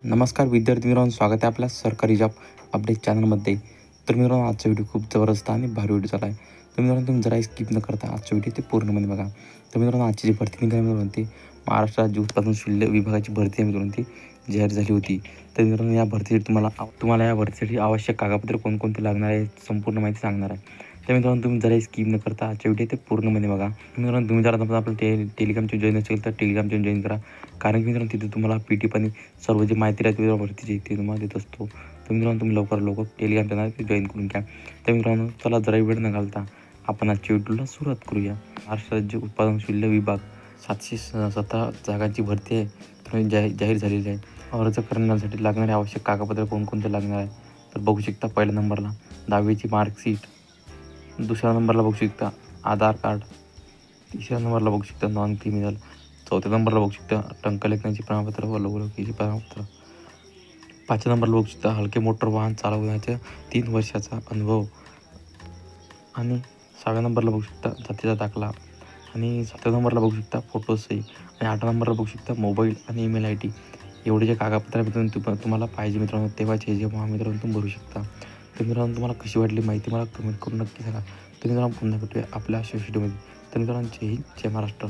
नमस्कार विद्यार्थी मित्रांनो, स्वागत आहे आपल्या सरकारी जॉब अपडेट चॅनलमध्ये. तर मित्रांनो, आजचा व्हिडिओ खूप जबरदस्त आणि भारी व्हिडिओ झाला आहे. तर मित्रांनो, तुम्ही जरा स्किप न करता आजचा व्हिडिओ ते पूर्णपणे बघा. तर मित्रांनो, आजची जी भरती निघाली मित्रांनो, ती महाराष्ट्र राज्य उत्पादन शुल्क विभागाची भरती आहे मित्रांनो, ती जाहीर झाली होती. तर मित्रांनो, या भरतीसाठी तुम्हाला या भरतीसाठी आवश्यक कागदपत्रे कोणकोणते लागणार आहे संपूर्ण माहिती सांगणार आहे. तर मित्रांनो, तुम्ही जरा स्किप न करता आजच्या व्हिडिओ ते पूर्णपणे बघा. मित्रांनो, तुम्ही जर आता आपलं टेलिग्रामचे जॉईन असेल तर टेलिग्रामचे जॉईन करा. कारण की मित्रांनो, तिथे तुम्हाला PT पण सर्व जी माहिती राहते भरतीची ते तुम्हाला देत असतो. तर मित्रांनो, तुम्ही लवकर टेलिग्राम चॅनल जॉईन करून घ्या. तर मित्रांनो, चला जरा वेळ न घालता आपण आजच्या व्हिडिओला सुरुवात करूया. महाराष्ट्र राज्य उत्पादन शुल्क विभाग 717 जागांची भरती आहे तर जाहीर झालेली आहे. अर्ज करण्यासाठी लागणारे आवश्यक कागदपत्रे कोणकोणते लागणार आहे तर बघू शकता. पहिल्या नंबरला 10वीची मार्कशीट, दुसऱ्या नंबरला बघू शकता आधार कार्ड, तिसऱ्या नंबरला बघू शकता नॉन क्रिमिनल, चौथ्या नंबरला बघू शकता टंकलेखनाचे प्रमाणपत्र व लघुलेखनाचे प्रमाणपत्र, पाचव्या नंबरला बघू शकता हलके मोटर वाहन चालवण्याचा 3 वर्षाचा अनुभव, आणि 6व्या नंबरला बघू शकता जातीचा दाखला, आणि 7व्या नंबरला बघू शकता फोटो सही, आणि 8व्या नंबरला बघू शकता मोबाईल आणि ईमेल ID. एवढे जे कागदपत्र तुम्हाला पाहिजे मित्रांनो, तेव्हाच हे जे मित्रांनो तुम्ही भरू शकता. तर मित्रांनो, तुम्हाला कशी वाटली माहिती मला कमेंट करून नक्की सांगा. तर मित्रांनो, पुन्हा भेटूया आपल्या अशा व्हिडिओमध्ये. तर मित्रांनो, जय हिंद, जय महाराष्ट्र.